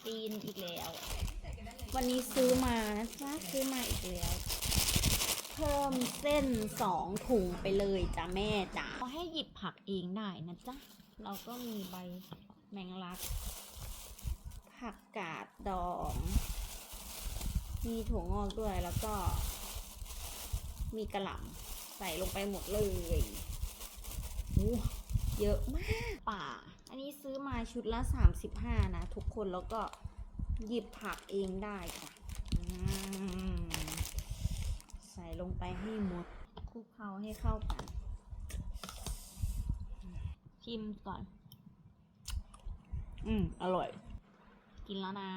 จีนอีกแล้ว วันนี้ซื้อมานะจ๊ะซื้อมาอีกแล้วเพิ่มเส้น2 ถุงไปเลยจ้ะแม่จ๋าขอให้หยิบผักเองได้นะจ๊ะเราก็มีใบแมงลักผักกาดดองมีถั่วงอกด้วยแล้วก็มีกระหล่ำใส่ลงไปหมดเลยโอ้เยอะมากป่าอันนี้ซื้อมาชุดละ35นะทุกคนแล้วก็หยิบผักเองได้ค่ะใส่ลงไปให้หมดคลุกเคล้าให้เข้ากันชิมก่อนอร่อยกินแล้วนะ